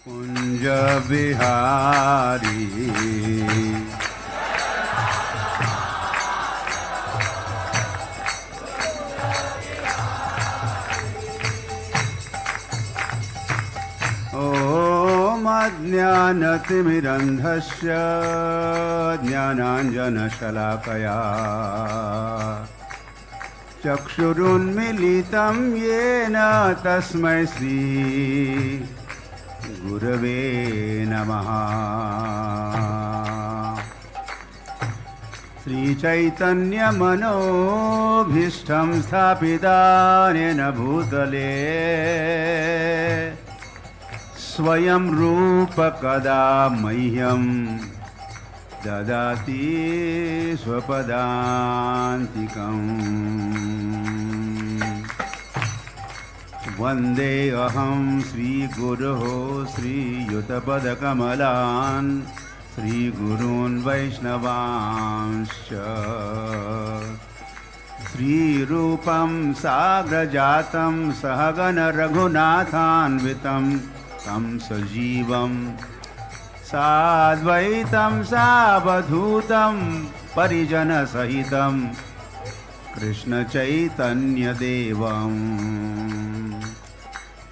कुंज बिहारी ओम अज्ञानतिमिरन्धस्य ज्ञानाञ्जनशलाकया चक्षुरुन्मीलितं येन तस्मै श्री गुरवे नमः। श्रीचैतन्यमनोभीष्टं स्थापितानेन भूतले स्वयं रूप कदा मह्यं ददाति स्वपदान्तिकम्। वन्दे अहं श्रीगुरोः श्रीयुतपदकमलान् श्रीगुरून् वैष्णवांश्च। श्रीरूपं साग्रजातं सहगण रघुनाथान्वितं तं सजीवं साद्वैतं सावधूतं परिजनसहितं कृष्णचैतन्यदेवं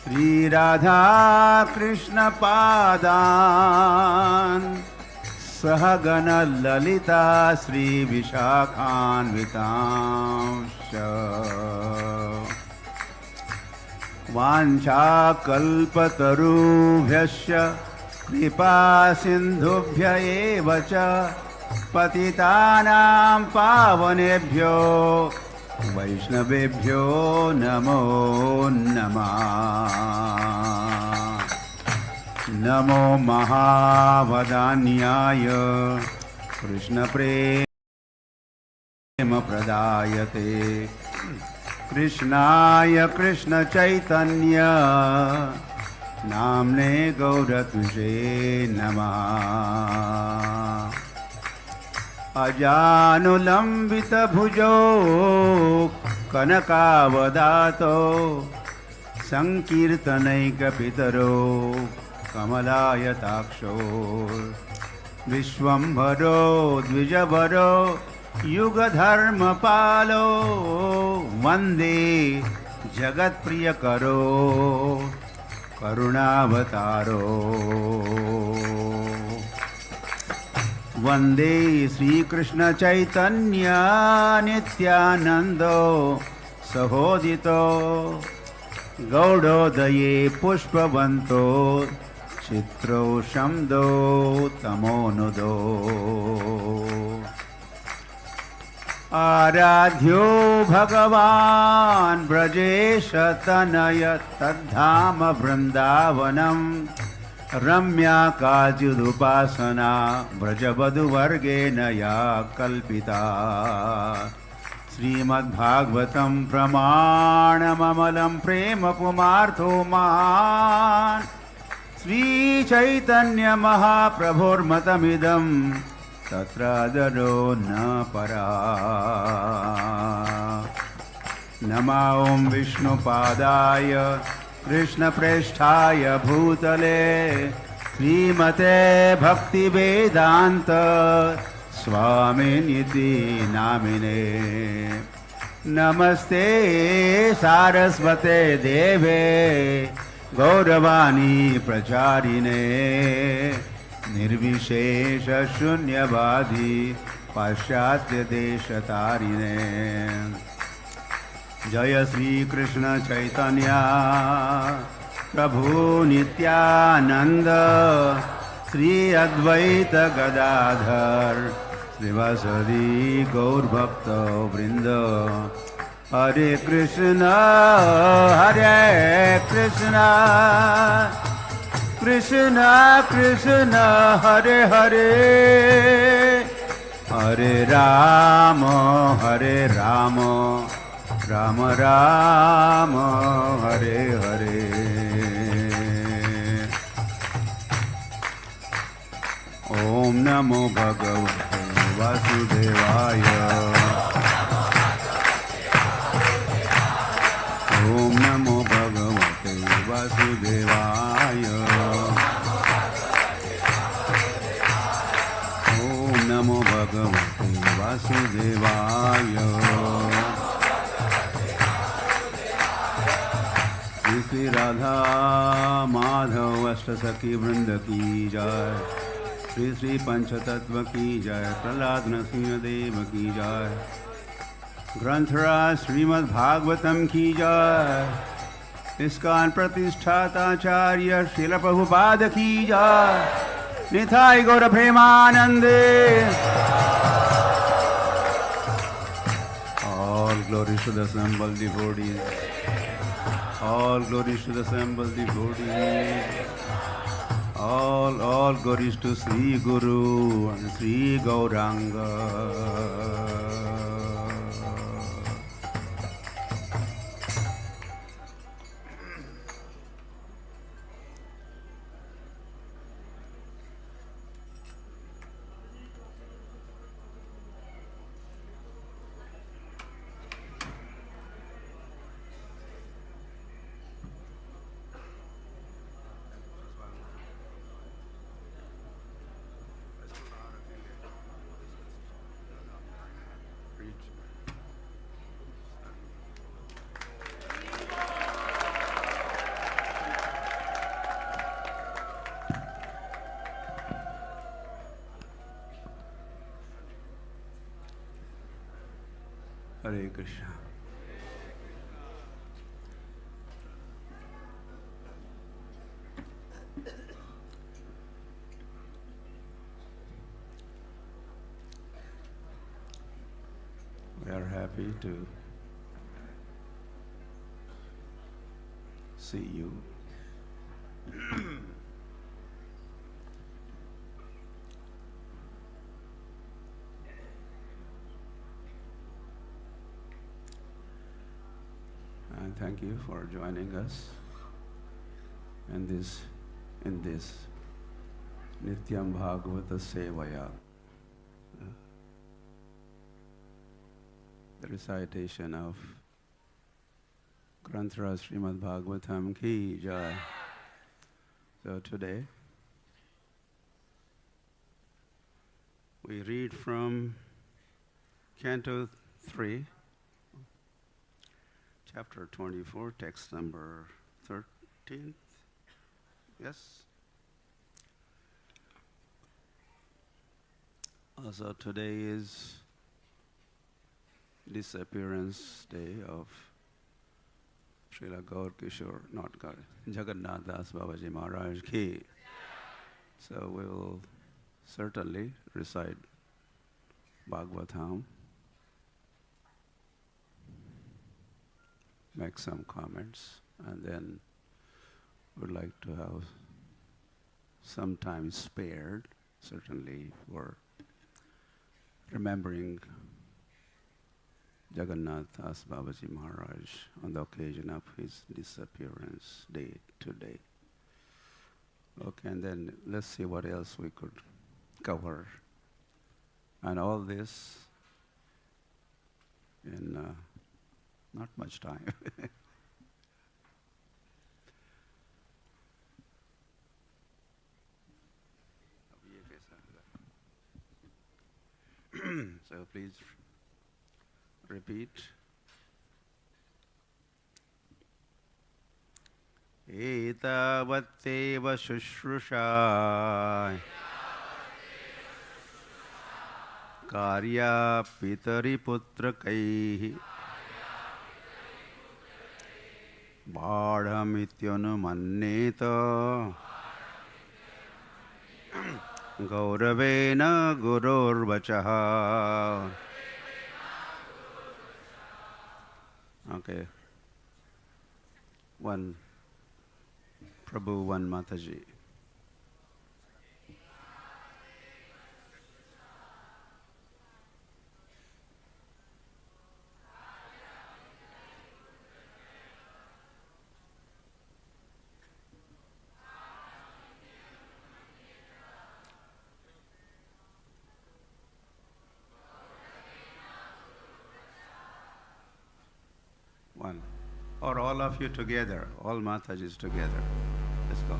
श्रीराधाकृष्णपादान् सहगण ललिता श्रीविशाखान्वितांश्च। वाञ्छाकल्पतरुभ्यश्च कृपासिन्धुभ्य एव च पतितानां पावनेभ्यो वैष्णवेभ्यो नमो नमः। नमो महावदान्याय कृष्णप्रेमप्रदायते कृष्णाय कृष्णचैतन्य नाम्ने गौरतुजे नमः। अजानुलम्बितभुजो कनकावदातो संकीर्तनैकपितरो कमलायताक्षो विश्वम्भरो द्विजवरो युगधर्मपालो वन्दे जगत्प्रियकरो करुणावतारो। वन्दे श्रीकृष्णचैतन्य नित्यानन्दो सहोदितो गौडोदये पुष्पवन्तो चित्रो शम्दो तमोनुदो। आराध्यो भगवान् ब्रजेशतनय तद्धाम वृन्दावनं रम्या काचिदुपासना व्रजवधूवर्गेण या कल्पिता। श्रीमद्भागवतं प्रमाणममलं प्रेमपुमार्थो महान् श्रीचैतन्यमहाप्रभोर्मतमिदं तत्रादरो न परा। नमो ॐ विष्णुपादाय कृष्णप्रेष्ठाय भूतले श्रीमते भक्तिवेदान्त स्वामिनिति नामिने। नमस्ते सारस्वते देवे गौरवाणी प्रचारिणे निर्विशेष शून्यवादी पाश्चात्य देशतारिणे। जय श्री कृष्ण चैतन्य प्रभु नित्यानंद श्री अद्वैत गदाधर श्रीवासदि गौरभक्त वृंद। हरे कृष्ण कृष्ण कृष्ण हरे हरे हरे राम राम राम हरे हरे। ओम नमो भगवते वासुदेवाय। ओम नमो भगवते वासुदेवाय। Vasudevaya. Shri Radha Madhav Ashtasaki Vrinda ki jai. Shri Shri Panchatattva ki jai. Prahlad Narasimha Deva ki jai. Granthara Srimad Bhagavatam ki jai. ISKCON Pratisthata Acharya Srila Prabhupada ki jai. Nithai Gaura Premanande. All glories to the assembled devotees. All glories to the assembled devotees. All glories to Sri Guru and Sri Gauranga. Hare Krishna. We are happy to see you. And thank you for joining us in this Nityam Bhagavata Sevaya, the recitation of Granthara Srimad Bhagavatam ki jai. So today we read from Canto 3, Chapter 24, text number 13. Yes? Also today is disappearance day of Srila Gaur Kishore, not Gaur, Jagannath Das Babaji Maharaj ki. So we will certainly recite Bhagavatam, make some comments, and then would like to have some time spared, certainly, for remembering Jagannath Das Babaji Maharaj on the occasion of his disappearance day today. Okay, and then let's see what else we could cover. And all this in not much time. So please repeat. Etavateva shushrushai karya pitari putrakaihi Bādhamityanumanneta Gauravena Gururvachaha. Okay. One Prabhu, one Mataji. One. Or all of you together, all Matajis together. Let's go.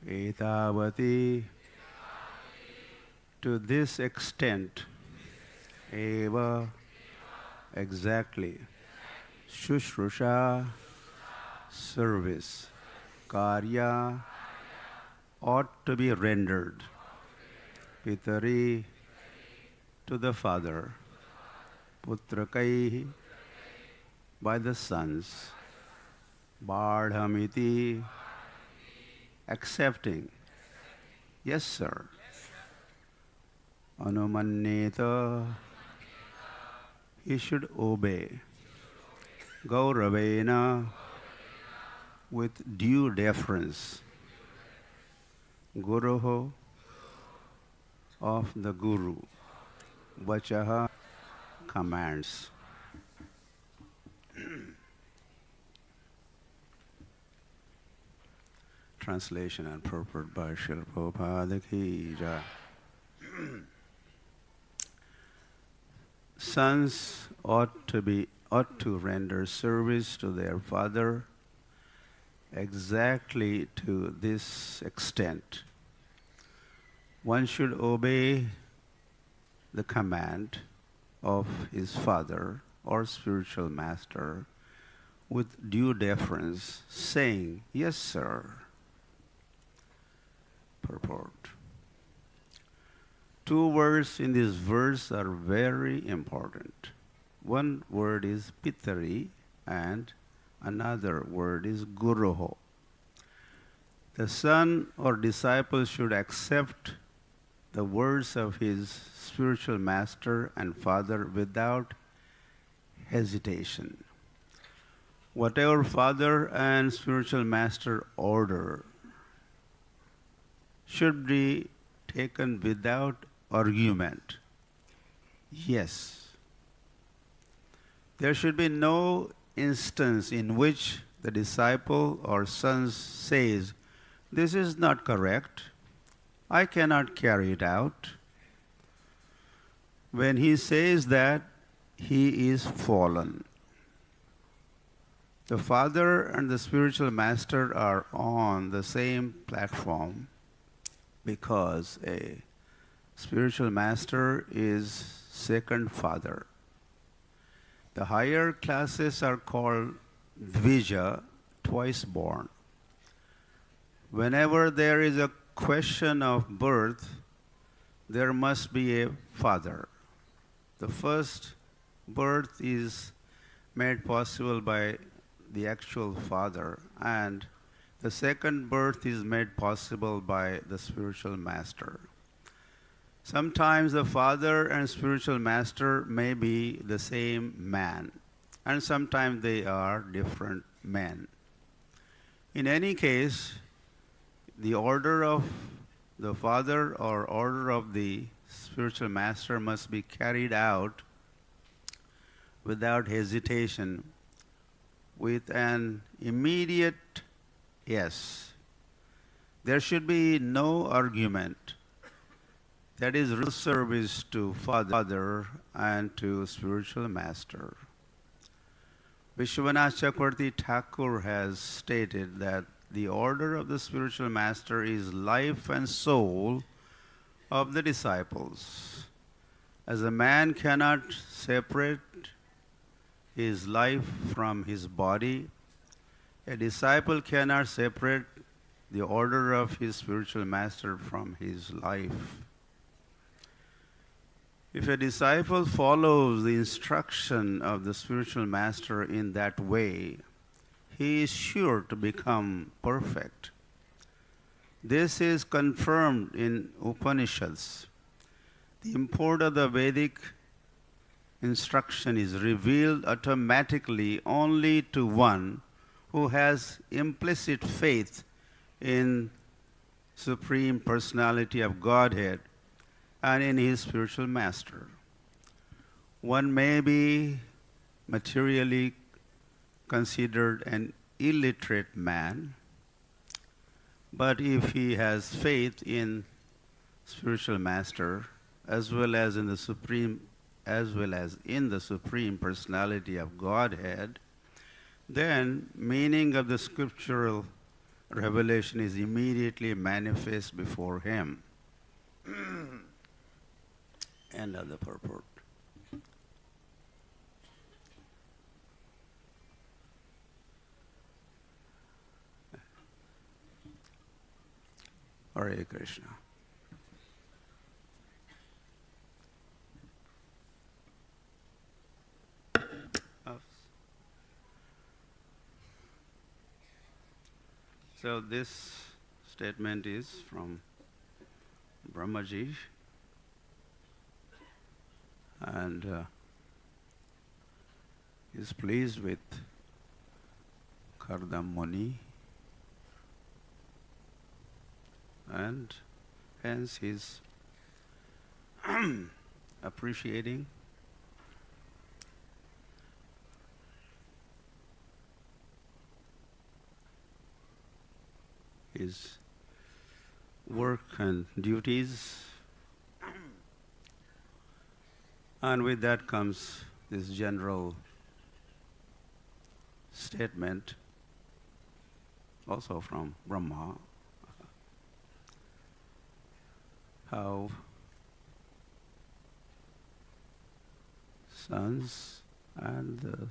etavati, to this extent, eva, exactly, shushrusa, service, karya, ought to be rendered, pitari, to the father, putrakai, by the sons, bardhamiti, accepting, yes sir, anumanneta, he should obey, gauravena, with due deference, guruho, of the guru, vachaha, commands. Translation and purport by Srila Prabhupada ki jai. Sons ought to render service to their father exactly to this extent. One should obey the command of his father or spiritual master with due deference, saying, yes sir. Purport. Two words in this verse are very important. One word is pitari and another word is guruho. The son or disciple should accept the words of his spiritual master and father without hesitation. Whatever father and spiritual master order should be taken without argument. Yes. There should be no instance in which the disciple or son says, this is not correct, I cannot carry it out. When he says that, he is fallen. The father and the spiritual master are on the same platform because a spiritual master is second father. The higher classes are called dvija, twice born. Whenever there is a question of birth, there must be a father. The first birth is made possible by the actual father, and the second birth is made possible by the spiritual master. Sometimes the father and spiritual master may be the same man, and sometimes they are different men. In any case, the order of the father or order of the spiritual master must be carried out without hesitation, with an immediate yes. There should be no argument. That is real service to father and to spiritual master. Vishwanath Chakravarti Thakur has stated that the order of the spiritual master is life and soul of the disciples. As a man cannot separate his life from his body, a disciple cannot separate the order of his spiritual master from his life. If a disciple follows the instruction of the spiritual master in that way, he is sure to become perfect. This is confirmed in Upanishads. The import of the Vedic instruction is revealed automatically only to one who has implicit faith in Supreme Personality of Godhead and in his spiritual master. One may be materially considered an illiterate man, but if he has faith in spiritual master as well as in the supreme Personality of Godhead, then meaning of the scriptural revelation is immediately manifest before him. End of the purport. Hare Krishna. So this statement is from Brahmaji, and is pleased with Kardam Muni, and hence he's appreciating his work and duties, and with that comes this general statement also from Brahma, how sons and the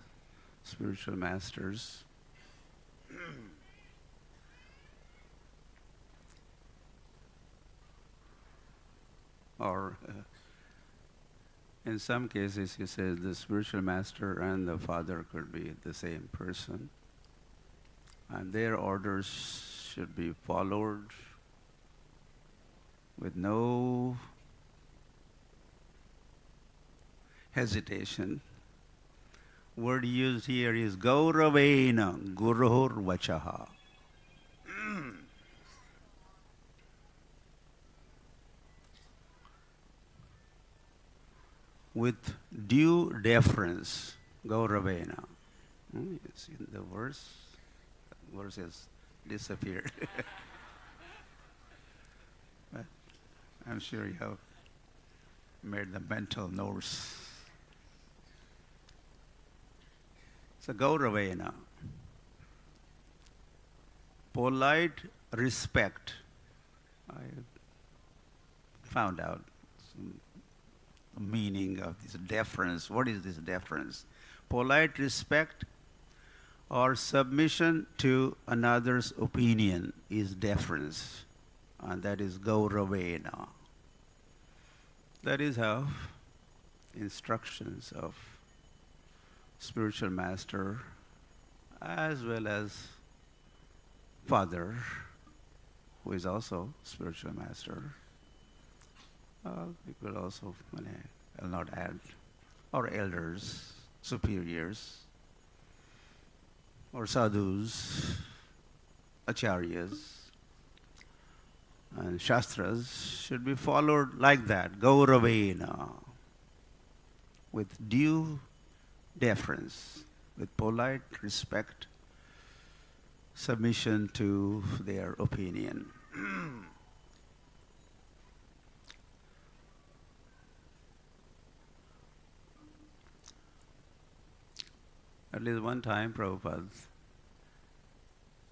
spiritual masters or in some cases he says the spiritual master and the father could be the same person, and their orders should be followed with no hesitation. Word used here is Gauravena Guruhur Vachaha. With due deference, Gauravena. You see the verse has disappeared. But I'm sure you have made the mental notes. So Gauravena, polite respect. I found out some meaning of this deference. What is this deference? Polite respect or submission to another's opinion is deference, and that is Gauravena. That is how instructions of spiritual master as well as father, who is also spiritual master, we could also, I'll not add, or elders, superiors, or sadhus, acharyas, and shastras should be followed like that, Gauravena, with due deference, with polite respect, submission to their opinion. At least one time Prabhupada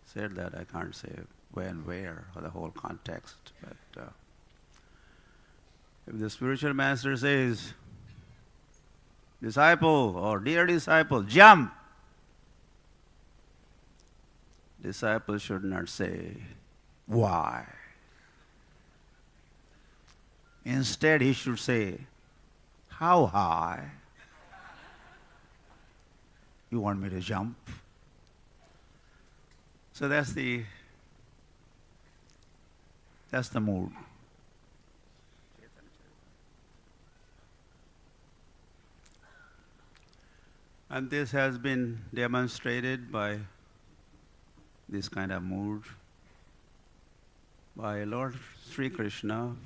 said that, I can't say when, where, or the whole context, but if the spiritual master says, disciple or dear disciple, jump, disciple should not say, why? Instead he should say, how high? You want me to jump? So that's the mood. And this has been demonstrated by this kind of mood by Lord Sri Krishna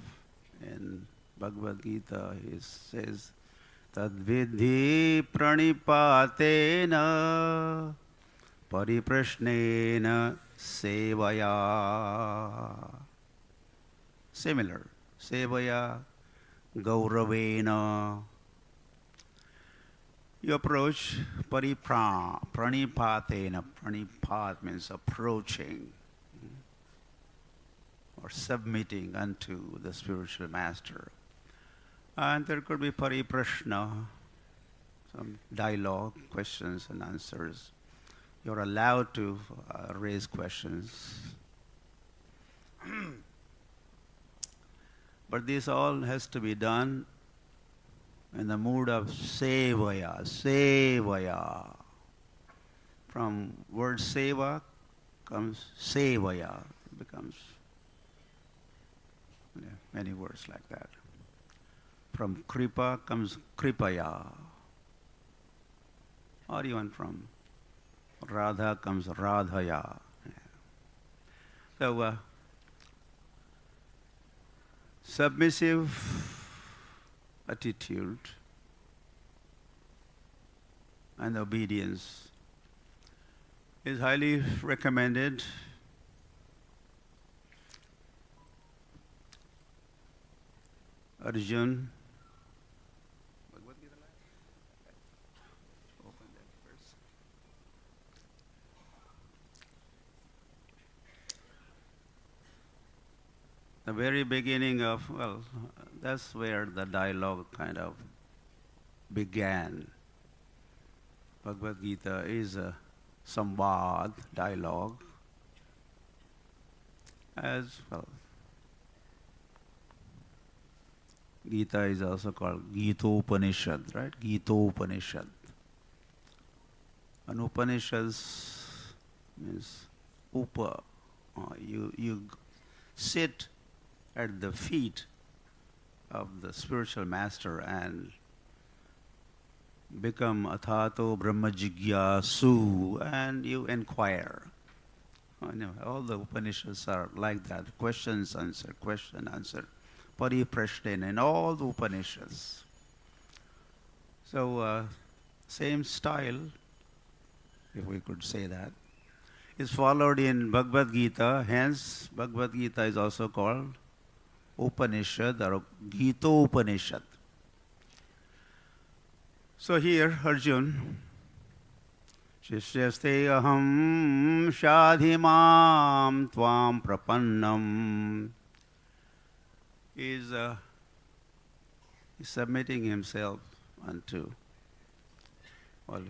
in Bhagavad Gita. He says, Tadvidhi pranipatena pariprashnena sevaya. Similar. Sevaya Gauravena. You approach pranipatena. Pranipat means approaching. or submitting unto the spiritual master. And there could be pariprashna, some dialogue, questions and answers. You're allowed to raise questions. But this all has to be done in the mood of sevaya, sevaya. From word seva comes sevaya. It becomes many words like that. From kripa comes kripaya. Or even from radha comes radhaya. So submissive attitude and obedience is highly recommended. Arjun, open that first. The very beginning of, well, that's where the dialogue kind of began. Bhagavad Gita is a samvad, dialogue, as well. Gita is also called Gita-upanishad, right? Gita-upanishad. And Upanishads means upa. You sit at the feet of the spiritual master and become athato brahma jigyasu, and you inquire. All the Upanishads are like that. Questions, answer, question, answer. Pariprashna in all the Upanishads. So, same style, if we could say that, is followed in Bhagavad Gita. Hence, Bhagavad Gita is also called Upanishad or Gita Upanishad. So here, Arjun, Shishyaste aham shadhimam tvam prapannam, is submitting himself unto, well,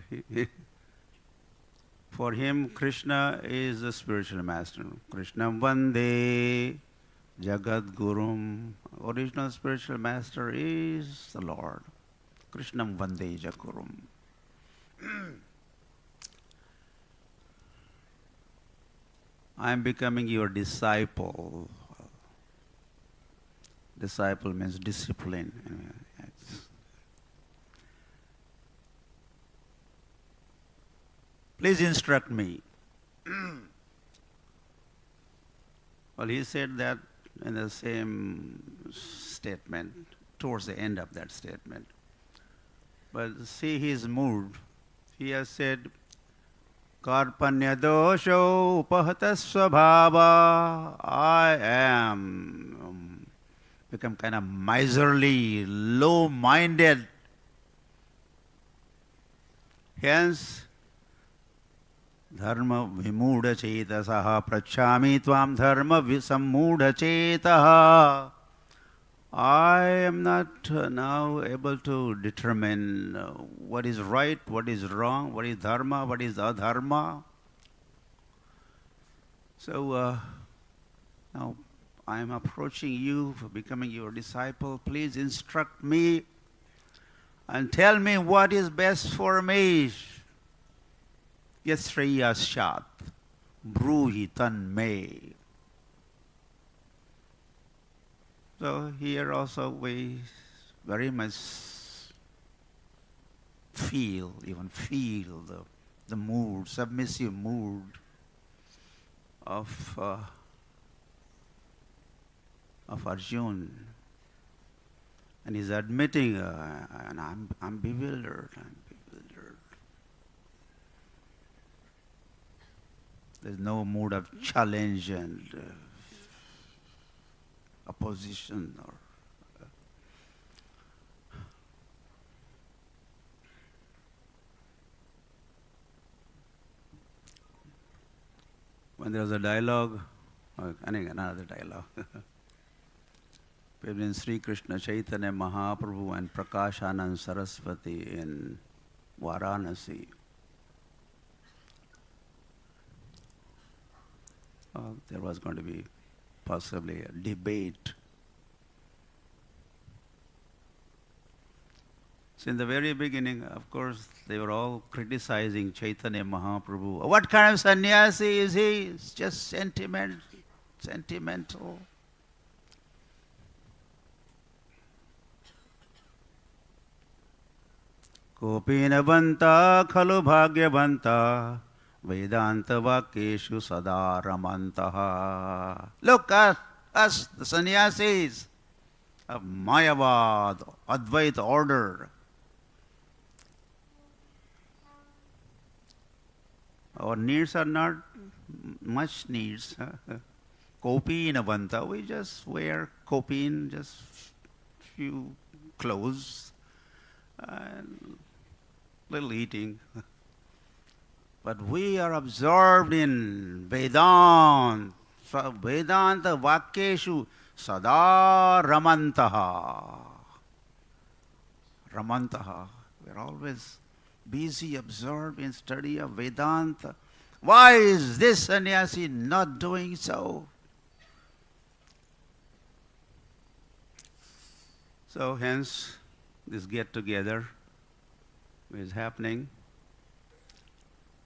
for him Krishna is the spiritual master. Krishna Vande Jagat Gurum. Original spiritual master is the Lord. Krishna Vande Jagat Gurum. I am becoming your disciple. Disciple means discipline. Please instruct me. Well, he said that in the same statement, towards the end of that statement. But see his mood. He has said, Karpanya dosho upahata svabhava. I am become kind of miserly, low-minded. Hence, dharma vimudha chetasaha prachami tvam dharma visammudha chetaha. I am not now able to determine what is right, what is wrong, what is dharma, what is adharma. So now I am approaching you for becoming your disciple. Please instruct me and tell me what is best for me. Yasriyashat bruhi tanme. So here also we very much feel the mood, submissive mood of Arjun, and he's admitting, and I'm bewildered. There's no mood of challenge and opposition or when there's a dialogue Okay, another dialogue. Between Sri Krishna Chaitanya Mahaprabhu and Prakashanand Saraswati in Varanasi. There was going to be possibly a debate. So in the very beginning, of course, they were all criticizing Chaitanya Mahaprabhu. What kind of sannyasi is he? It's just sentimental. Kopinavanta khalu bhagyavanta Vedanta vakeshu sada ramantaha. Look at us, the sannyasis of Mayavad, Advaita order. Our needs are not much needs. Kopinavanta, we just wear kopin, just few clothes and little eating. But we are absorbed in Vedanta. Vedanta Vakyeshu Sada Ramantaha. Ramantaha. We're always busy, absorbed in study of Vedanta. Why is this sannyasi not doing so? So hence this get together is happening.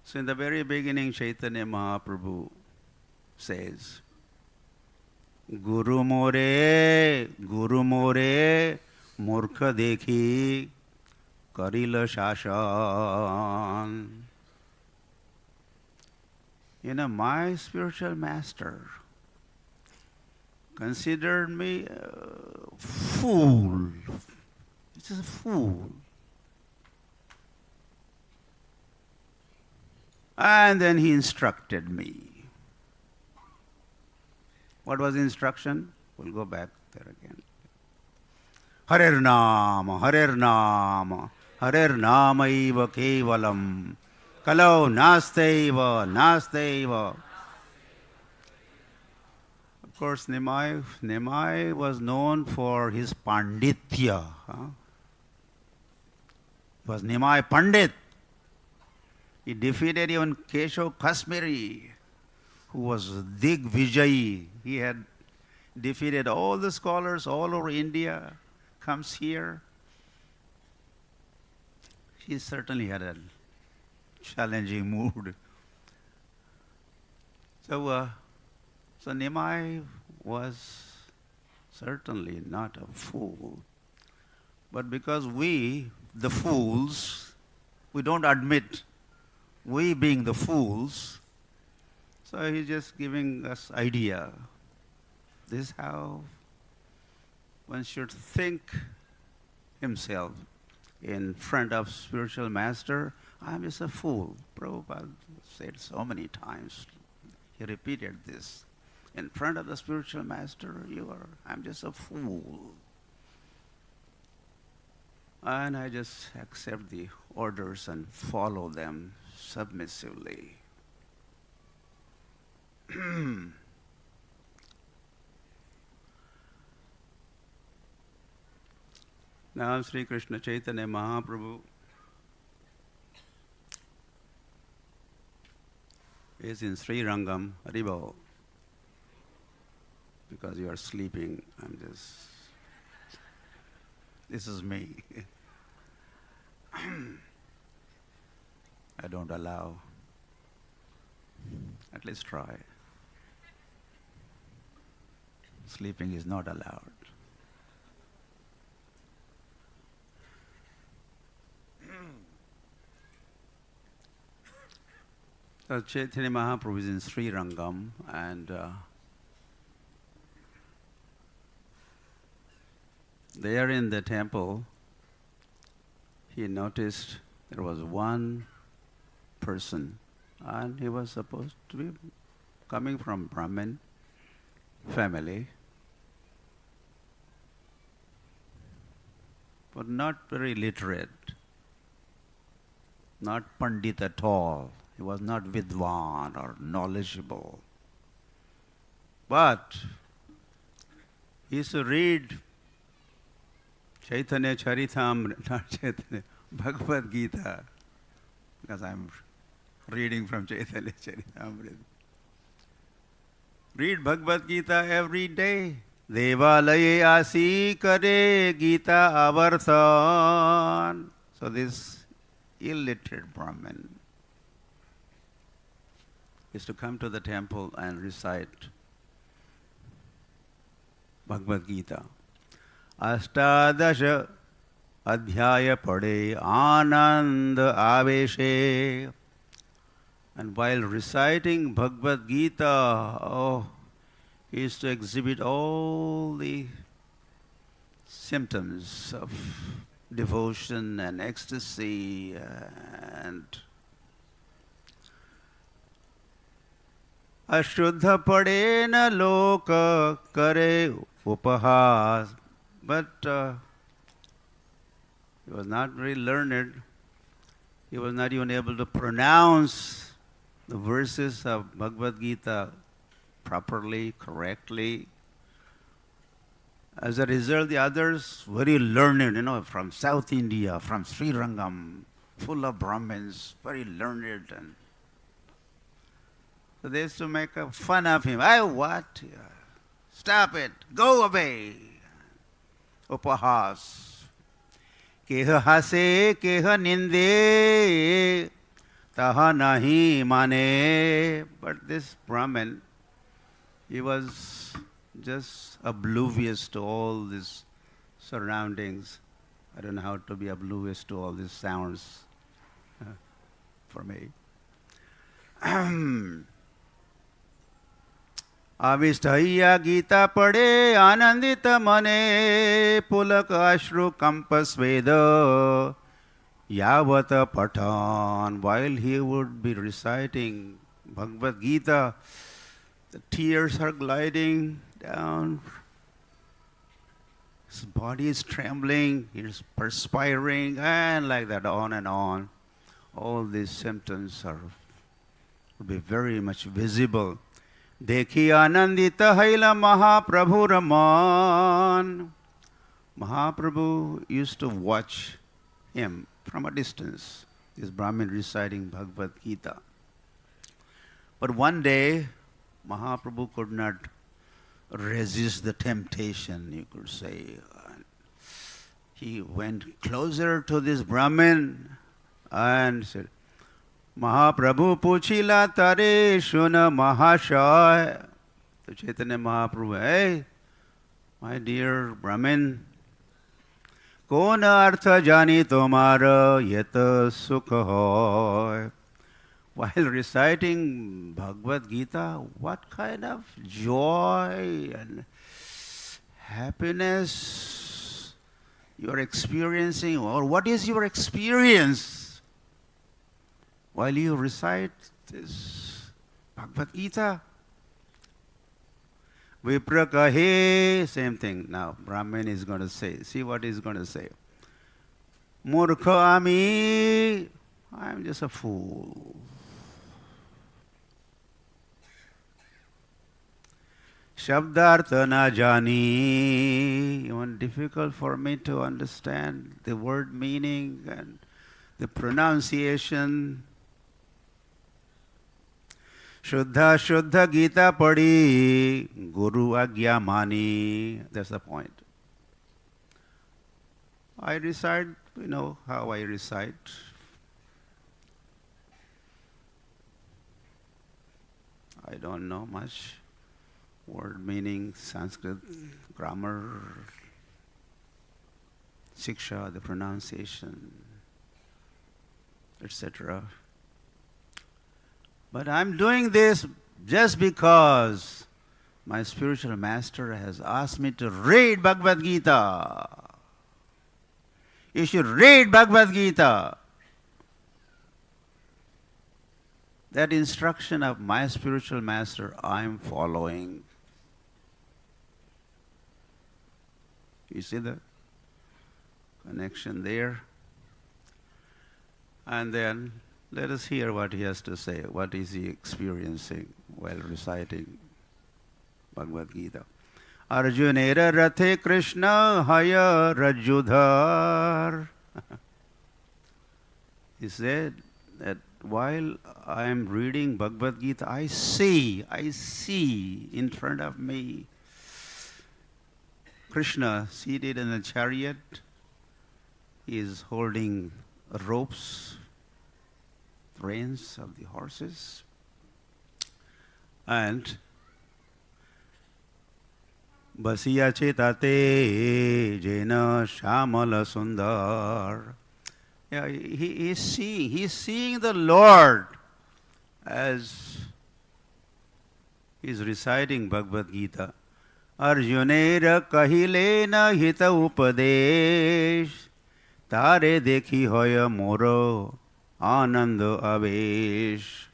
So in the very beginning, Chaitanya Mahaprabhu says, Guru more, murkha dekhi, karila shashan. My spiritual master considered me a fool. It is a fool. And then he instructed me. What was the instruction? We'll go back there again. Harer Nama, Harer Nama, Harer Nama eva kevalam, kalau nasteva, nasteva. Of course, Nimai was known for his panditya. He was Nimai Pandit. He defeated even Keshav Kashmiri, who was Digvijayi. He had defeated all the scholars all over India, comes here. He certainly had a challenging mood. So Nimai was certainly not a fool. But because we, the fools, we don't admit we being the fools, so he's just giving us idea. This is how one should think himself in front of spiritual master. I'm just a fool. Prabhupada said so many times. He repeated this. In front of the spiritual master, I'm just a fool. And I just accept the orders and follow them submissively. Now Sri Krishna Chaitanya Mahaprabhu is in Sri Rangam, Haribol. Because you are sleeping, this is me. I don't allow. At least try. Sleeping is not allowed. So Chaitanya Mahaprabhu is in Sri Rangam, and there in the temple, he noticed there was one person, and he was supposed to be coming from Brahmin family, but not very literate, not Pandit at all. He was not Vidwan or knowledgeable. But he used to read Chaitanya Charitamrita, not Chaitanya, Bhagavad Gita, because I'm reading from Chaitanya Charitamrita. Read Bhagavad Gita every day. Devalaye asi kare Gita avarthan. So this illiterate Brahmin is to come to the temple and recite Bhagavad Gita. Ashtadasha adhyaya pade ananda aveshe. And while reciting Bhagavad Gita, he used to exhibit all the symptoms of devotion and ecstasy and Ashuddha padena loka kare upahas. But he was not very learned. He was not even able to pronounce the verses of Bhagavad Gita properly, correctly. As a result, the others, very learned, from South India, from Sri Rangam, full of Brahmins, very learned. And so they used to make fun of him. What? Stop it. Go away. Upahas. Keha hase, keha ninde, taha nahi mane. But this Brahmin, he was just oblivious to all these surroundings. I don't know how to be oblivious to all these sounds for me. Avistaya Gita pade anandita mane pulak ashru kampasveda yavata patan. While he would be reciting Bhagavad Gita, the tears are gliding down. His body is trembling, he is perspiring, and like that, on and on. All these symptoms will be very much visible. Dekhi anandita haila Mahaprabhu Raman. Mahaprabhu used to watch him from a distance, this Brahmin reciting Bhagavad Gita. But one day, Mahaprabhu could not resist the temptation, you could say. He went closer to this Brahmin and said, Mahaprabhu puchila tare shuna mahashaya. So Chaitanya Mahaprabhu, hey, my dear Brahmin, kona artha jani tomara yeta sukha hoy. While reciting Bhagavad Gita, what kind of joy and happiness you are experiencing, or what is your experience while you recite this Bhagavad Gita? Vipra kahe, same thing. Now, Brahmin is going to say, see what he's going to say. Murkha ami, I'm just a fool. Shabdartha na jani, even difficult for me to understand the word meaning and the pronunciation. Shuddha Shuddha Gita padi, Guru Agya mani. That's the point. I recite, how I recite. I don't know much. Word meaning, Sanskrit, grammar, Siksha, the pronunciation, etc. But I'm doing this just because my spiritual master has asked me to read Bhagavad Gita. You should read Bhagavad Gita. That instruction of my spiritual master I'm following. You see the connection there? And then let us hear what he has to say. What is he experiencing while reciting Bhagavad Gita. Arjunera Rathe Krishna Haya Rajudhar. He said that while I am reading Bhagavad Gita, I see in front of me Krishna seated in a chariot. He is holding ropes, reins of the horses, and Basiya chetate jena shamala sundar. Yeah, he's seeing the Lord as he's reciting Bhagavad Gita. Arjunera kahilena hita upadesh tare dekhi hoya moro ananda avesh.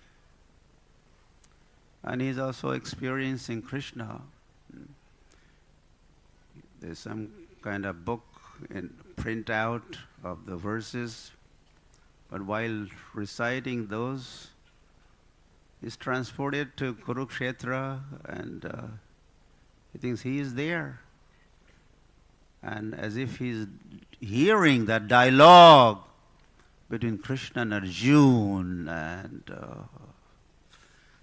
And he's also experiencing Krishna. There's some kind of book in printout of the verses, but while reciting those, he's transported to Kurukshetra, and he thinks he is there. And as if he's hearing that dialogue between Krishna and Arjuna,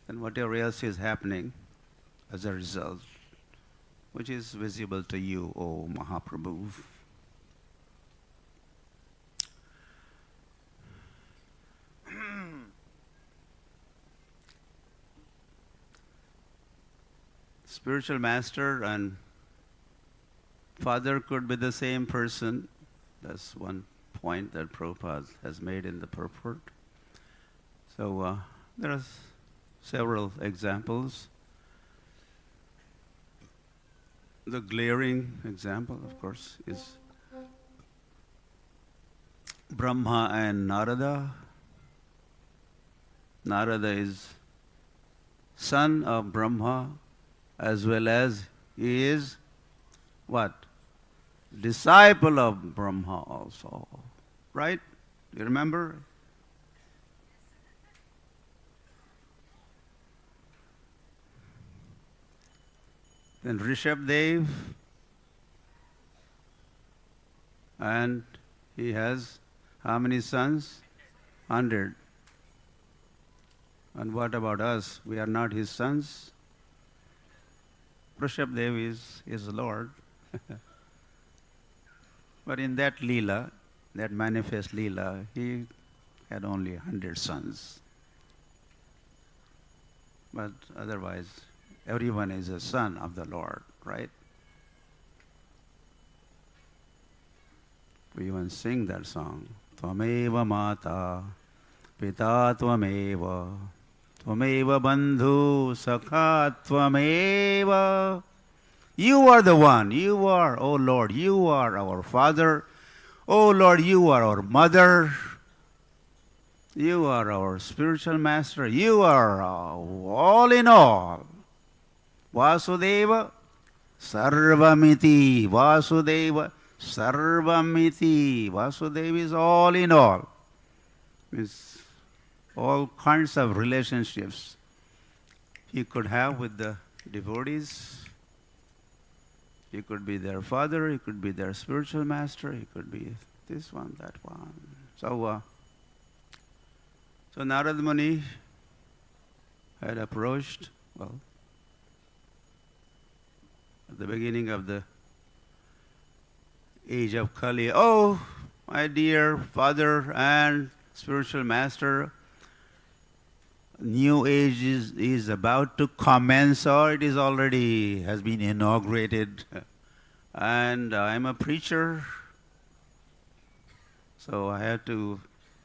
and whatever else is happening as a result, which is visible to you, O Mahaprabhu. Spiritual master and father could be the same person. That's one point that Prabhupada has made in the purport. So there are several examples. The glaring example, of course, is Brahma and Narada. Narada is son of Brahma, as well as he is what? Disciple of Brahma also. Right? You remember? Then Rishabdev, and he has how many sons? 100. And what about us? We are not his sons. Rishabdev is the Lord. But in that Leela, that manifest Leela, he had only 100 sons. But otherwise, everyone is a son of the Lord, right? We even sing that song. Tvameva mata, pita tvameva, tvameva bandhu, sakha tvameva. You are the one. You are, oh Lord, you are our Father. Oh Lord, you are our Mother. You are our spiritual master. You are all in all. Vasudeva Sarvamiti. Vasudeva Sarvamiti. Vasudeva is all in all. It's all kinds of relationships he could have with the devotees. He could be their father, he could be their spiritual master, he could be this one, that one. So Narad Muni had approached, well, at the beginning of the age of Kali, oh, my dear father and spiritual master, new age is about to commence, or it is already has been inaugurated, and I'm a preacher, so I have to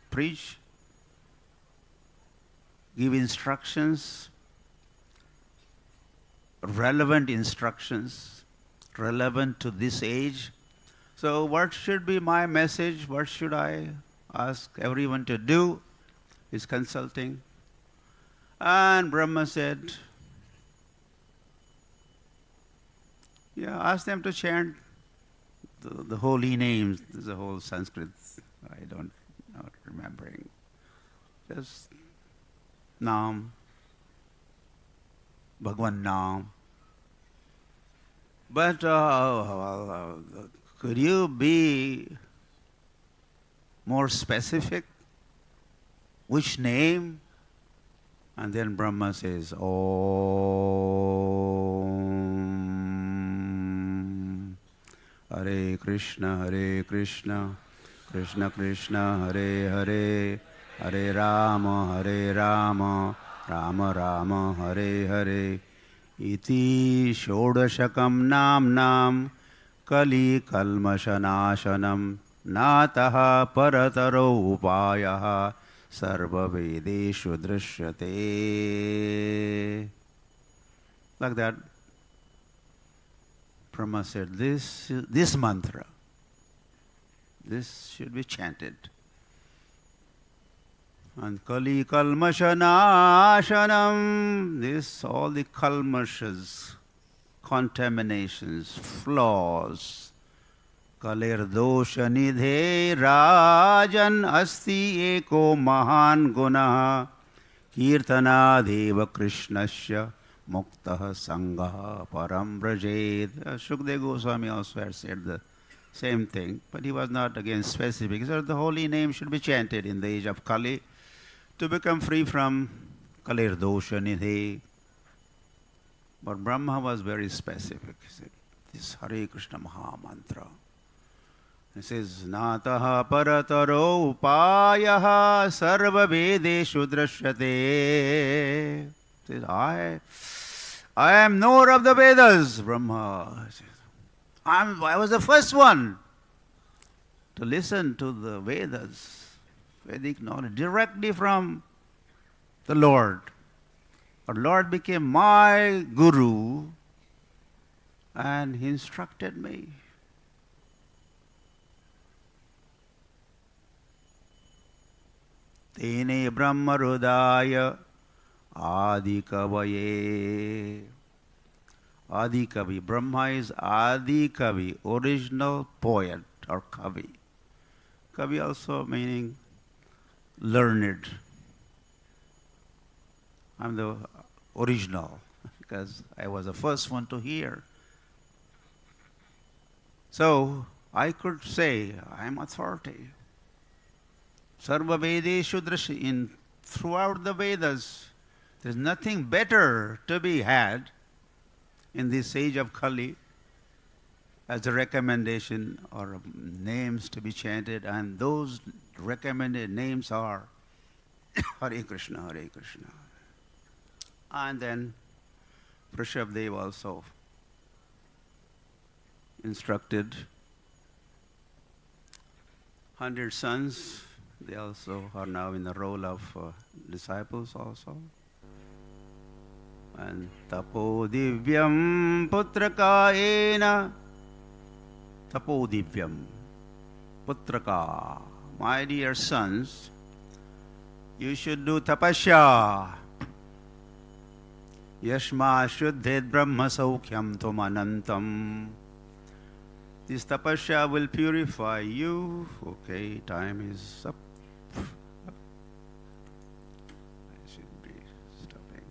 preach, give instructions, relevant instructions, relevant to this age. So what should be my message? What should I ask everyone to do? He's consulting. And Brahma said, yeah, ask them to chant the holy names. There's a whole Sanskrit, I don't know, remembering. Just Nam, Bhagwan Nam, But could you be more specific? Which name? And then Brahma says, Om Hare Krishna, Krishna Krishna, Hare Hare, Hare Rama, Rama Rama, Hare Hare. Iti Shodashakam Namnam Kali Kalmashanashanam Nataha Parataro Upayaha Sarva Vedeshu Drishyate. Like that, Brahma said, this mantra, this should be chanted. And Kali Kalmashanashanam, this, all the kalmashas, contaminations, flaws. Kalir dosha nidhe rajan asti eko mahan gunaha kirtana deva krishnasya muktaha sangha param brajed. Shukdev Goswami also had said the same thing, but he was not again specific. He said the holy name should be chanted in the age of Kali to become free from Kalir dosha nidhe. But Brahma was very specific. He said, this Hare Krishna Maha Mantra. He says, Nataha parataro upayaha sarva vedeshu drishyate. He says, I am knower of the Vedas, Brahma. Says, I was the first one to listen to the Vedas, Vedic knowledge, directly from the Lord. Our Lord became my guru and he instructed me. Tene Brahma Rudaya Adi Kavaye. Adi Kavi. Brahma is Adi Kavi, original poet or Kavi. Kavi also meaning learned. I'm the original because I was the first one to hear. So I could say I'm authority. Sarva Vedeshu Drishya, in throughout the Vedas, there's nothing better to be had in this age of Kali as a recommendation or names to be chanted, and those recommended names are Hare Krishna, Hare Krishna. And then Rishabdev also instructed 100 sons. They also are now in the role of disciples also. And Tapo Divyam Putrakaena. Tapo Divyam Putraka. My dear sons, you should do tapasya. Yashma Shuddhet Brahma Saukhyam Tum Anantam. This tapasya will purify you. Okay, time is up. I should be stopping.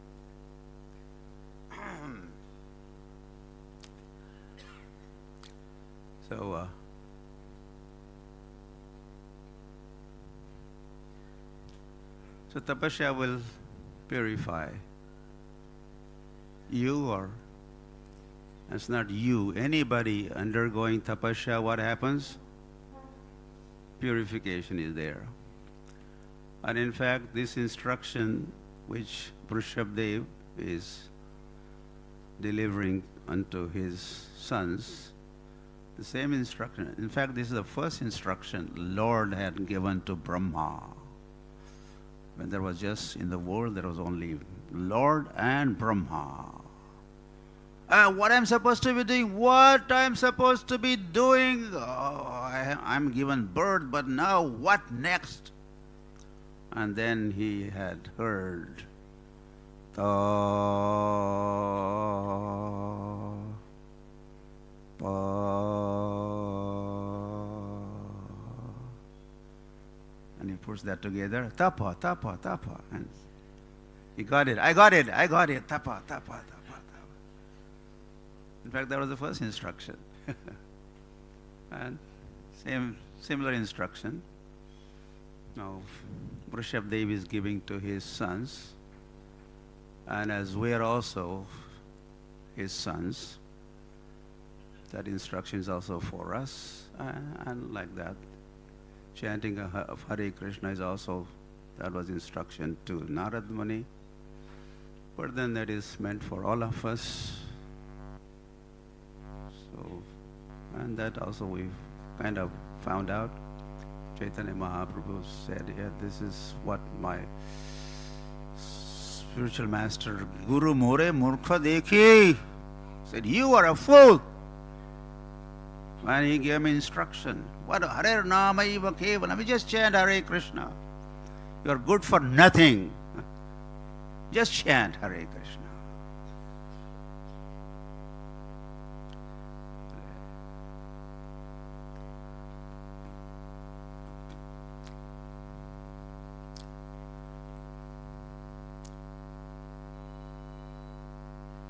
So tapasya will purify you, or it's not you, anybody undergoing tapasya, what happens? Purification is there. And in fact, this instruction which Vrishabdev is delivering unto his sons, the same instruction. In fact, this is the first instruction Lord had given to Brahma. When there was just, in the world, there was only Lord and Brahma. What I'm supposed to be doing, what I'm supposed to be doing, I'm given birth, but now what next? And then he had heard, and he puts that together, tapa, tapa, tapa. And he got it, I got it, tapa, tapa, tapa. In fact, that was the first instruction. And similar instruction. Now, Vrishabh Dev is giving to his sons, and as we are also his sons, that instruction is also for us, and like that. Chanting of Hare Krishna is also, that was instruction to Narad Muni, but then that is meant for all of us. So, and that also we've kind of found out. Chaitanya Mahaprabhu said, yeah, this is what my spiritual master, Guru More Murkha Dekhi, said, you are a fool. And he gave me instruction. What Hare Nama Iva Kevalam? We just chant Hare Krishna. You are good for nothing. Just chant Hare Krishna.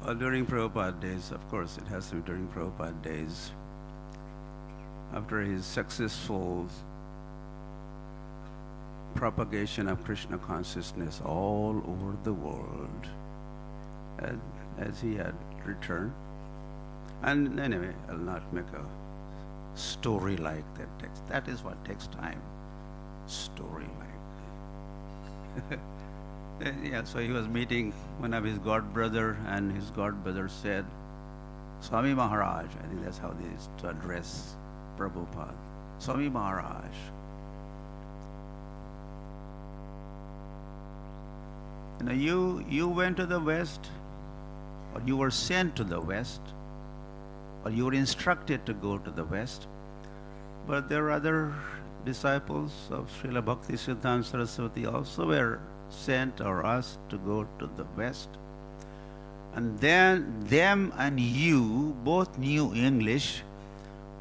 Well, during Prabhupada days, of course, it has to be during Prabhupada days. After his successful propagation of Krishna consciousness all over the world, and as he had returned, and anyway, I'll not make a story like that. That is what takes time. Story like. Yeah, so he was meeting one of his god brother, and his god brother said, Swami Maharaj, I think that's how they used to address Prabhupada. Swami Maharaj, you went to the West, or you were sent to the West, or you were instructed to go to the West, but there are other disciples of Srila Bhakti Siddhanta Saraswati also were sent or asked to go to the West. And then them and you both knew English,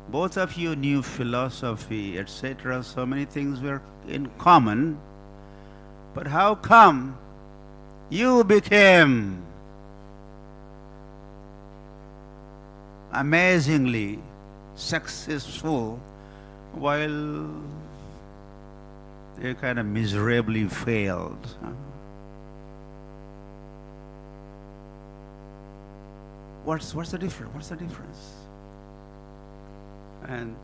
both of you knew philosophy, etc. So many things were in common. But how come you became amazingly successful while they kind of miserably failed? What's the difference? What's the difference? And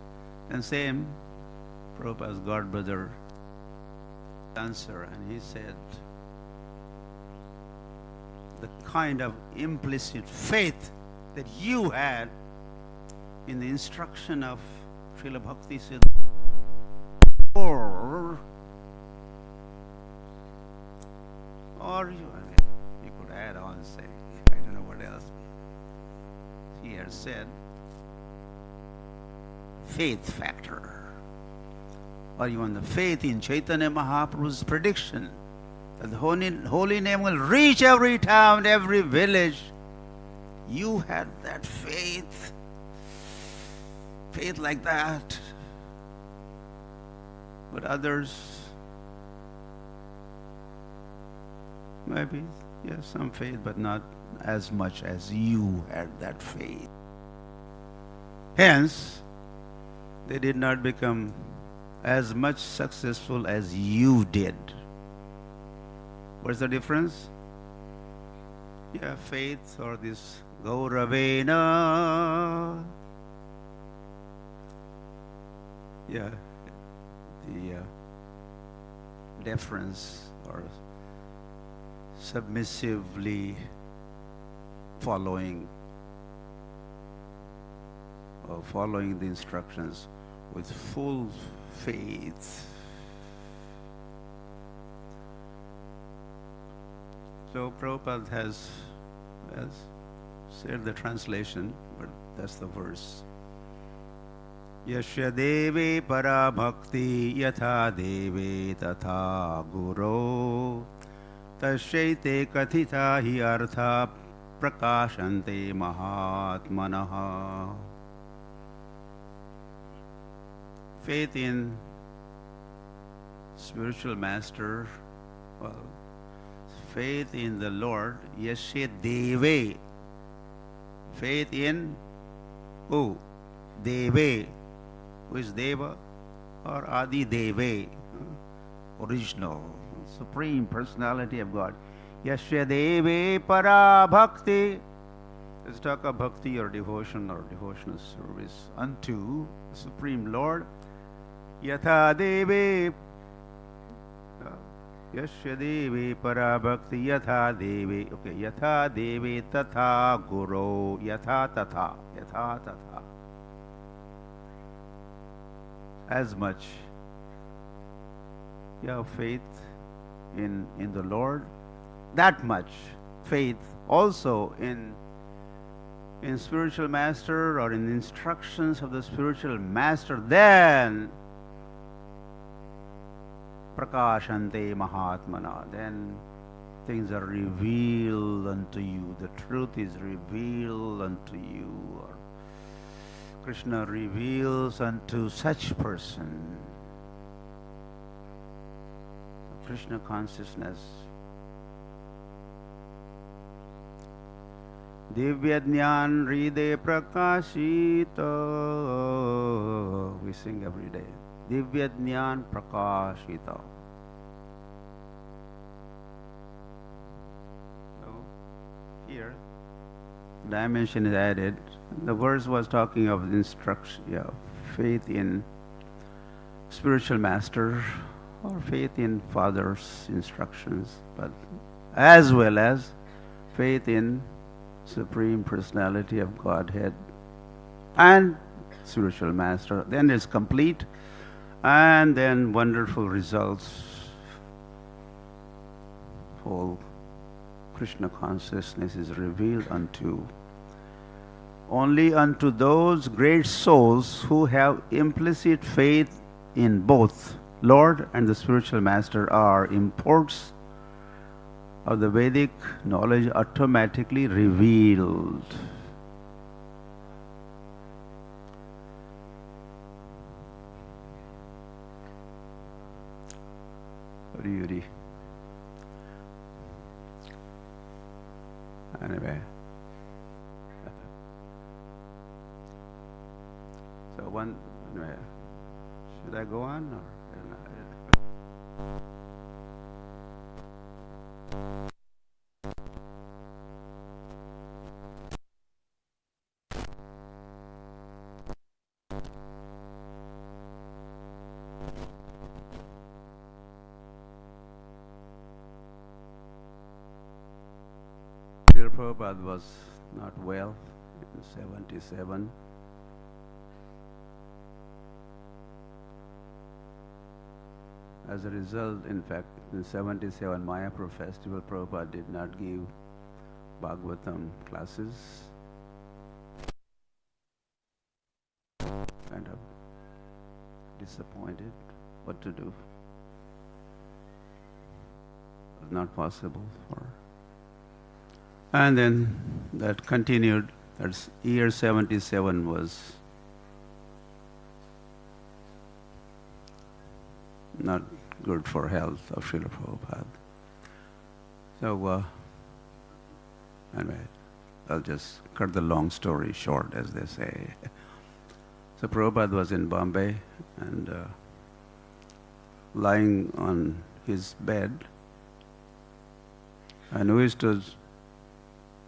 same, Prabhupada's god brother answer, and he said, the kind of implicit faith that you had in the instruction of Srila Bhakti Siddhanta, or you could add on, say, I don't know what else he had said, faith factor, or even the faith in Chaitanya Mahaprabhu's prediction that the holy name will reach every town, every village. You had that faith like that. But others, maybe, yes, some faith, but not as much as you had that faith. Hence, they did not become as much successful as you did. What's the difference? Yeah, faith, or this Gauravena. Yeah, the deference or submissively following the instructions with full faith. So Prabhupada has said the translation, but that's the verse. Yasya deve para bhakti yatha deve tatha guru tasyaite kathita hi artha prakashante mahatmanaha. Faith in spiritual master, well, faith in the Lord, yasya deve, Faith in who? Deve. Who is Deva? Or Adi Deve, original, Supreme Personality of God. Yasya Deve Para Bhakti. Let's talk of bhakti or devotion or devotional service unto the Supreme Lord. Yatha Deve. Yasya Deve Para Bhakti Yatha Deve. Okay, Yatha Deve Tatha Guru. Yatha Tatha. Yatha Tatha. As much you have faith in the Lord, that much faith also in spiritual master or in instructions of the spiritual master, then prakashante mahatmana, then things are revealed unto you, the truth is revealed unto you, or Krishna reveals unto such person. Krishna consciousness. Divya Jnana Hriday Prakashita. We sing every day. Divya Jnana Prakashita. So, here, dimension is added. The verse was talking of instruction, faith in spiritual master or faith in Father's instructions, but as well as faith in Supreme Personality of Godhead and spiritual master. Then it's complete, and then wonderful results. Full Krishna consciousness is revealed only unto those great souls who have implicit faith in both Lord and the spiritual master, are imports of the Vedic knowledge automatically revealed. Yuri. Anyway. So anyway, should I go on or? Srila Prabhupada was not well in 77. As a result, in fact, in 77 Mayapur festival, Prabhupada did not give Bhagavatam classes. Kind of disappointed. What to do? It was not possible for. And then that continued. That's year 77 was not good for health of Srila Prabhupada. So anyway, I'll just cut the long story short, as they say. So Prabhupada was in Bombay and lying on his bed, and we used to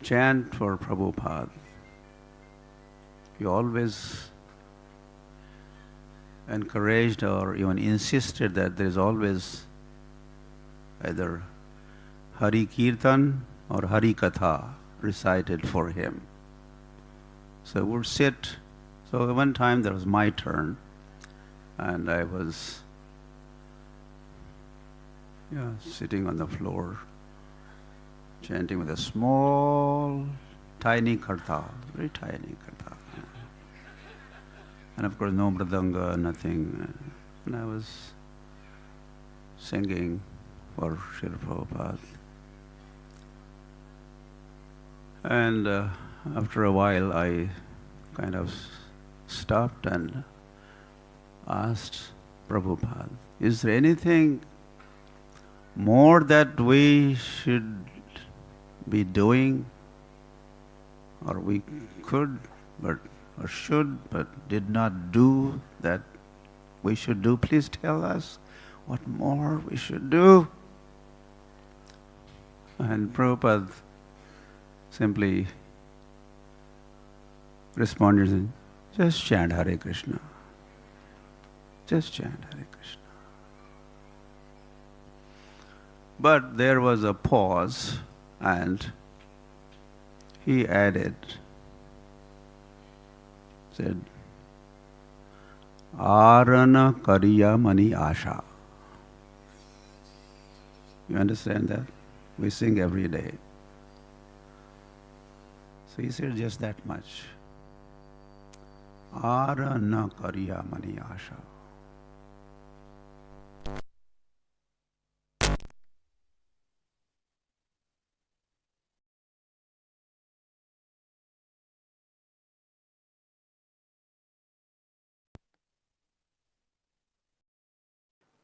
chant for Prabhupada. He always encouraged or even insisted that there is always either Hari Kirtan or Hari Katha recited for him. So we would sit. So one time there was my turn, and I was sitting on the floor, chanting with a small, tiny karta, very tiny karta. And of course no mridanga, nothing. And I was singing for Srila Prabhupada. And after a while I kind of stopped and asked Prabhupada, is there anything more that we should be doing or we could, but or should, but did not do that we should do? Please tell us what more we should do. And Prabhupada simply responded, just chant Hare Krishna. Just chant Hare Krishna. But there was a pause, and he added, said, Arana Kariya Mani Asha. You understand that? We sing every day. So he said just that much. Arana Kariya Mani Asha.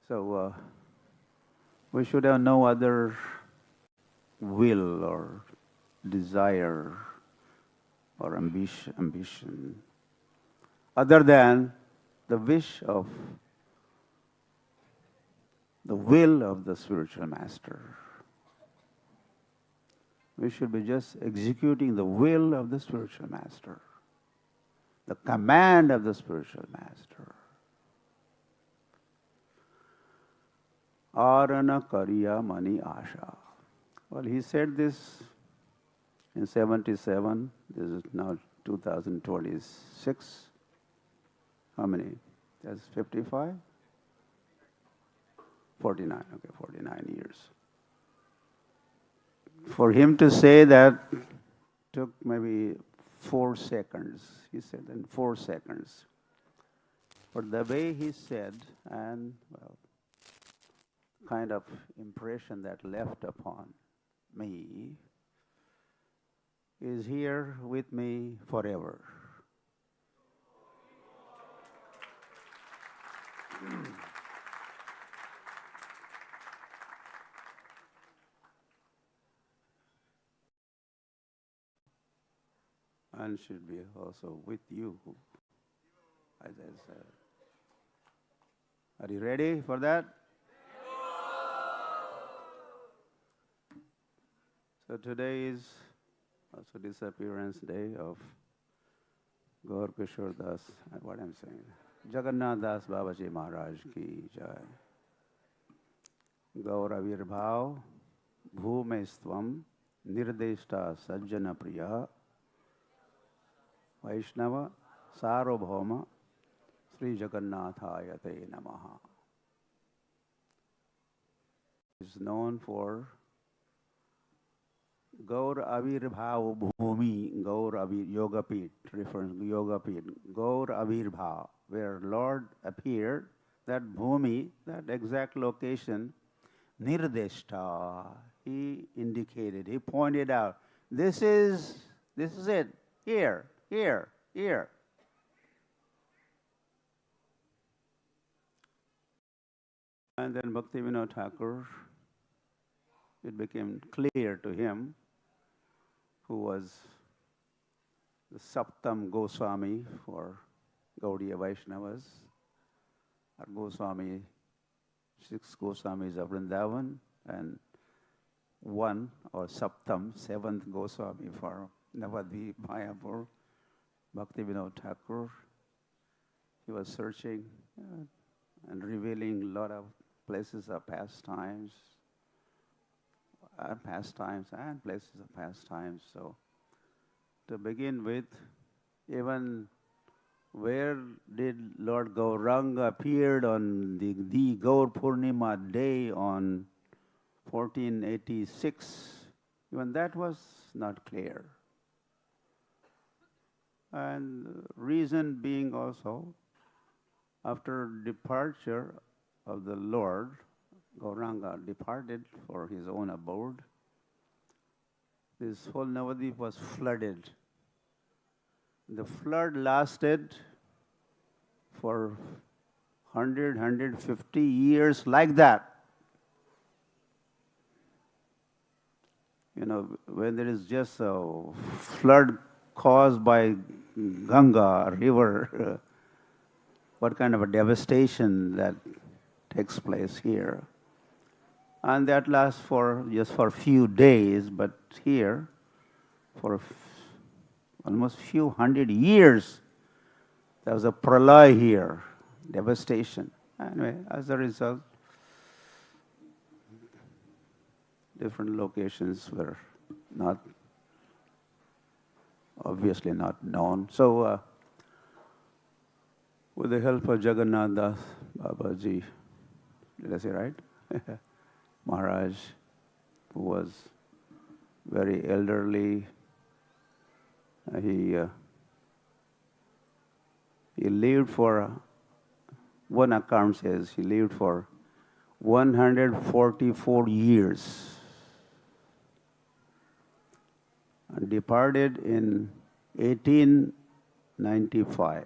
So we should have no other will or desire or ambition other than the wish of the will of the spiritual master. We should be just executing the will of the spiritual master, the command of the spiritual master. Arana Kariya Mani Asha. Well, he said this in 77. This is now 2026. How many? That's 55? 49. Okay, 49 years. For him to say that took maybe 4 seconds. He said in 4 seconds. But the way he said, and well, kind of impression that left upon me is here with me forever. And should be also with you, as I said. Are you ready for that? So today is also disappearance day of Gaur Kishore Das, what I'm saying, Jagannath Das Babaji Maharaj ki jai. Gaur Avirbhav Bhumestvam Nirdeshta Sajjana Priya Vaishnava Sarvabhauma Sri Jagannathaya Te Namaha. Is known for Gaur Avirbhav Bhumi, Gaur Yogapit, referring to Yogapit, Gaur Avirbhav, where Lord appeared, that Bhumi, that exact location, Nirdeshta, he indicated, he pointed out, this is it, here. And then Bhaktivinoda Thakur, it became clear to him, who was the Saptam Goswami for Gaudiya Vaishnavas, or Goswami, 6 Goswamis of Vrindavan, and 1 or Saptam, 7th Goswami for Navadvip Mayapur, Bhaktivinoda Thakur. He was searching and revealing a lot of places of pastimes, and places of pastimes. So, to begin with, even where did Lord Gauranga appeared on the Gaur Purnima day on 1486, even that was not clear. And reason being also, after departure of the Lord, Gauranga departed for his own abode. This whole Navadvip was flooded. The flood lasted for 150 years like that. You know, when there is just a flood caused by Ganga river, what kind of a devastation that takes place here. And that lasts for just for a few days, but here, for almost few hundred years, there was a pralay here, devastation. Anyway, as a result, different locations were obviously not known. So, with the help of Jagannath Das Babaji, did I say right? Maharaj, who was very elderly, he lived for, one account says, he lived for 144 years and departed in 1895.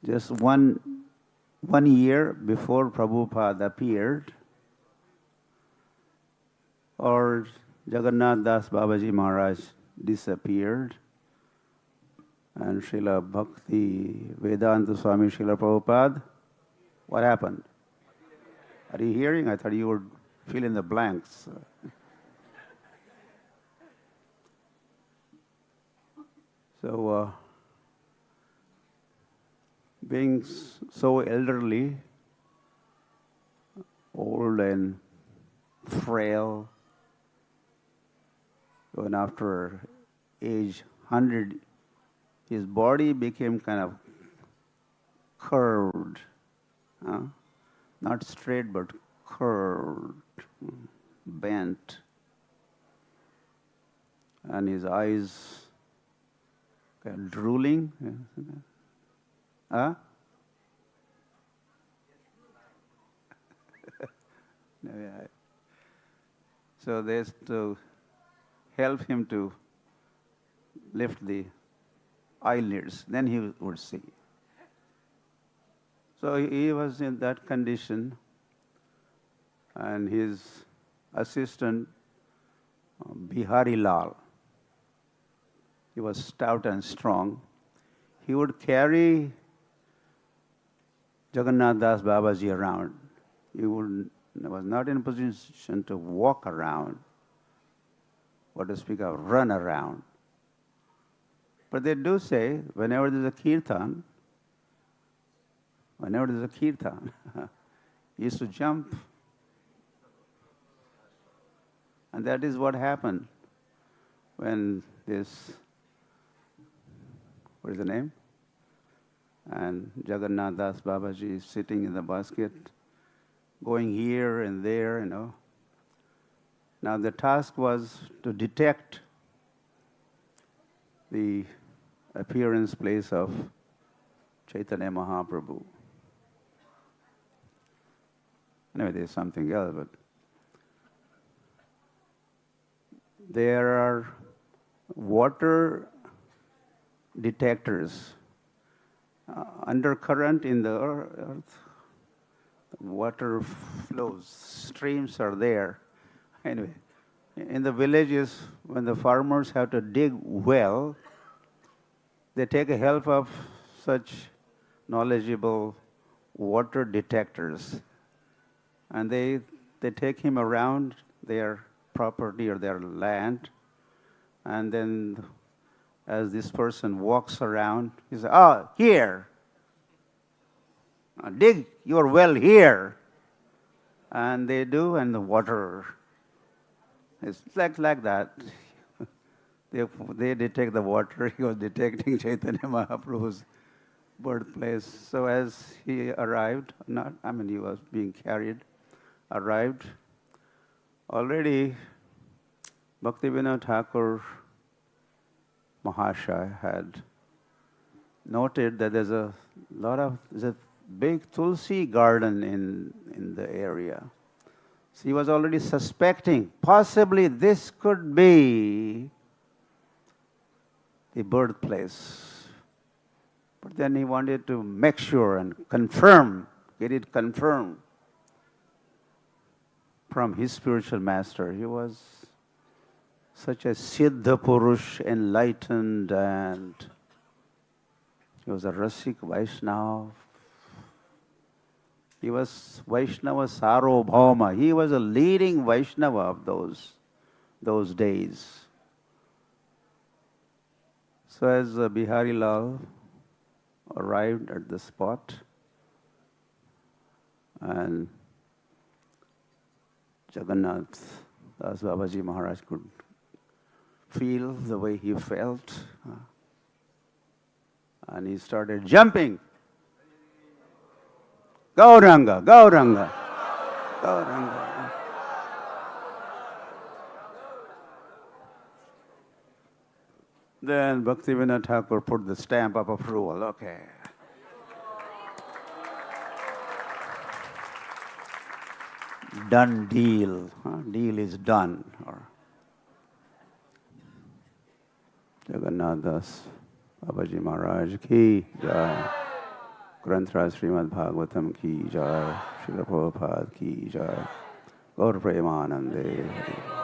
Just one year before Prabhupada appeared, or Jagannath Das Babaji Maharaj disappeared, and Srila Bhakti Vedanta Swami Srila Prabhupada, what happened? Are you hearing? I thought you would fill in the blanks. So, being so elderly, old and frail, when after age 100, his body became kind of curved, not straight but curved, bent, and his eyes kind of drooling. So they used to help him to lift the eyelids, then he would see. So he was in that condition, and his assistant, Bihari Lal, he was stout and strong. He would carry Jagannath Das Babaji around. He was not in a position to walk around, or to speak of run around. But they do say, whenever there's a kirtan, he used to jump. And that is what happened when this, what is the name? And Jagannath Das Babaji is sitting in the basket, going here and there, Now the task was to detect the appearance place of Chaitanya Mahaprabhu. Anyway, there's something else, but there are water detectors. Undercurrent in the earth, water flows, streams are there. Anyway, in the villages, when the farmers have to dig well, they take the help of such knowledgeable water detectors. And they take him around their property or their land, and then as this person walks around, he says, here. Dig your well here. And they do, and the water is like that. They detect the water. He was detecting Chaitanya Mahaprabhu's birthplace. So as he arrived, he was being carried, arrived, already Bhaktivinoda Thakur Mahashaya had noted that there's a big Tulsi garden in the area. So he was already suspecting, possibly this could be the birthplace. But then he wanted to make sure and get it confirmed from his spiritual master. He was such a Siddha Purush, enlightened, and he was a Rasik Vaishnava. He was Vaishnava Sarvabhauma. He was a leading Vaishnava of those days. So as Bihari Lal arrived at the spot, and Jagannath Das Babaji Maharaj could feel the way he felt, and he started jumping. Gauranga, Gauranga, Gauranga. Then Bhaktivinoda Thakur put the stamp of approval. Okay. Done deal. Deal is done. Or Jagannath Das Babaji Maharaj ki jai. Granthra Srimad Bhagavatam ki jai. Srila Prabhupada ki jai. Gaur Premanande.